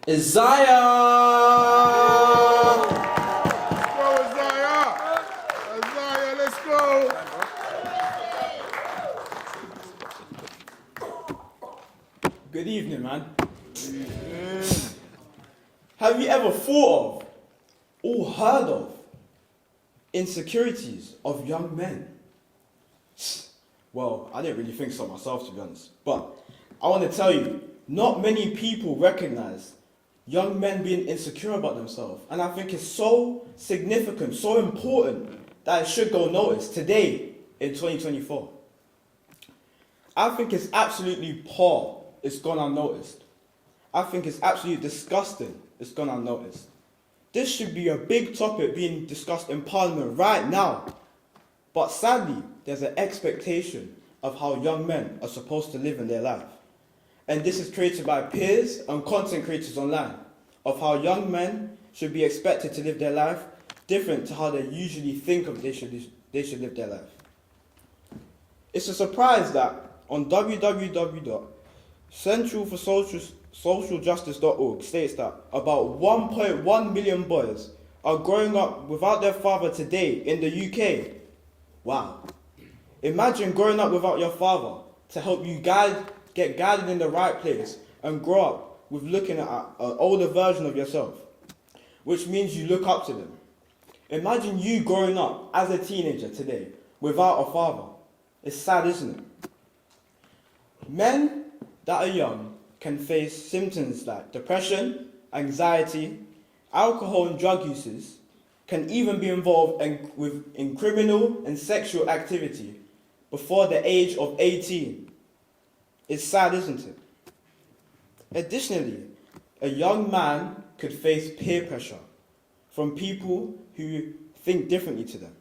Isaiah! Go, Isaiah! Isaiah, let's go! Good evening, man. Have you ever thought of or heard of insecurities of young men? Well, I didn't really think so myself, to be honest. But I want to tell you, not many people recognize young men being insecure about themselves. And I think it's so significant, so important, that it should go noticed today in 2024. I think it's absolutely poor it's gone unnoticed. I think it's absolutely disgusting it's gone unnoticed. This should be a big topic being discussed in Parliament right now. But sadly, there's an expectation of how young men are supposed to live in their life. And this is created by peers and content creators online, of how young men should be expected to live their life different to how they usually think of they should live their life. It's a surprise that on www.centralforsocialjustice.org states that about 1.1 million boys are growing up without their father today in the UK. Wow. Imagine growing up without your father to help you get guided in the right place and grow up with looking at an older version of yourself, which means you look up to them. Imagine you growing up as a teenager today without a father. It's sad, isn't it? Men that are young can face symptoms like depression, anxiety, alcohol and drug uses, can even be involved in criminal and sexual activity before the age of 18. It's sad, isn't it? Additionally, a young man could face peer pressure from people who think differently to them.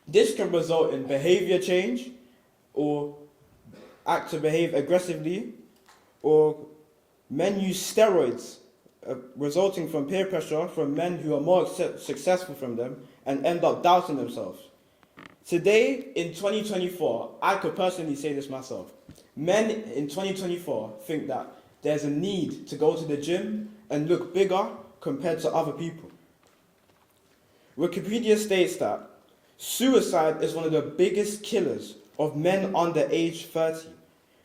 This can result in behavior change or act to behave aggressively, or men use steroids resulting from peer pressure from men who are more successful from them and end up doubting themselves. Today, in 2024, I could personally say this myself. Men in 2024 think that there's a need to go to the gym and look bigger compared to other people. Wikipedia states that suicide is one of the biggest killers of men under age 30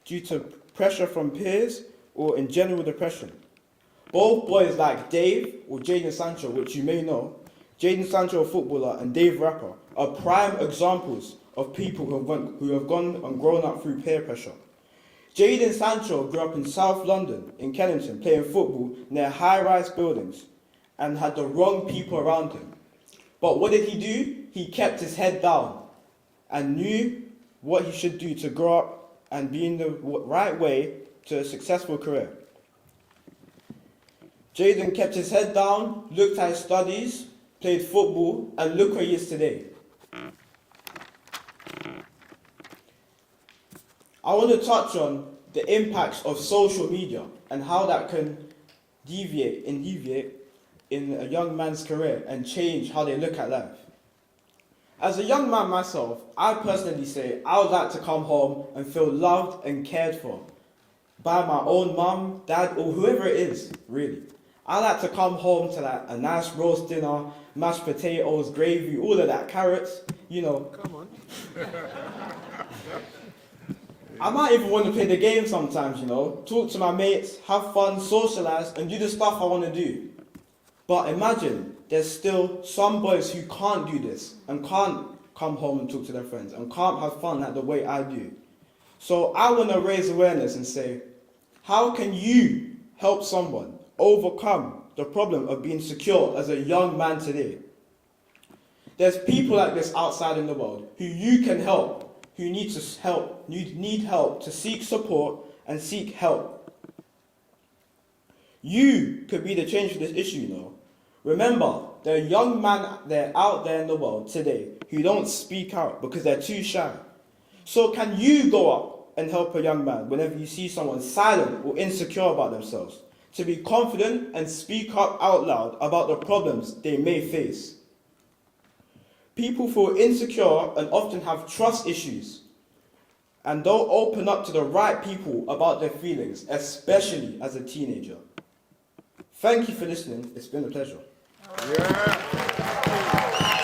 due to pressure from peers or in general depression. Both boys like Dave or Jadon Sancho, which you may know, Jadon Sancho, a footballer, and Dave Rapper, are prime examples of people who have gone and grown up through peer pressure. Jadon Sancho grew up in South London, in Kennington, playing football near high-rise buildings and had the wrong people around him. But what did he do? He kept his head down and knew what he should do to grow up and be in the right way to a successful career. Jadon kept his head down, looked at his studies, played football, and look where he is today. I want to touch on the impacts of social media and how that can deviate in a young man's career and change how they look at life. As a young man myself, I personally say I would like to come home and feel loved and cared for by my own mum, dad, or whoever it is, really. I like to come home to like a nice roast dinner, mashed potatoes, gravy, all of that, carrots, you know. Come on. I might even want to play the game sometimes, you know, talk to my mates, have fun, socialise, and do the stuff I want to do. But imagine there's still some boys who can't do this and can't come home and talk to their friends and can't have fun like the way I do. So I want to raise awareness and say, how can you help someone overcome the problem of being secure as a young man today? There's people like this outside in the world who you can help, who need help to seek support and seek help. You could be the change for this issue, you know. Remember, there are young men out there in the world today who don't speak out because they're too shy. So can you go up and help a young man whenever you see someone silent or insecure about themselves, to be confident and speak up out loud about the problems they may face? People feel insecure and often have trust issues and don't open up to the right people about their feelings, especially as a teenager. Thank you for listening. It's been a pleasure. Yeah.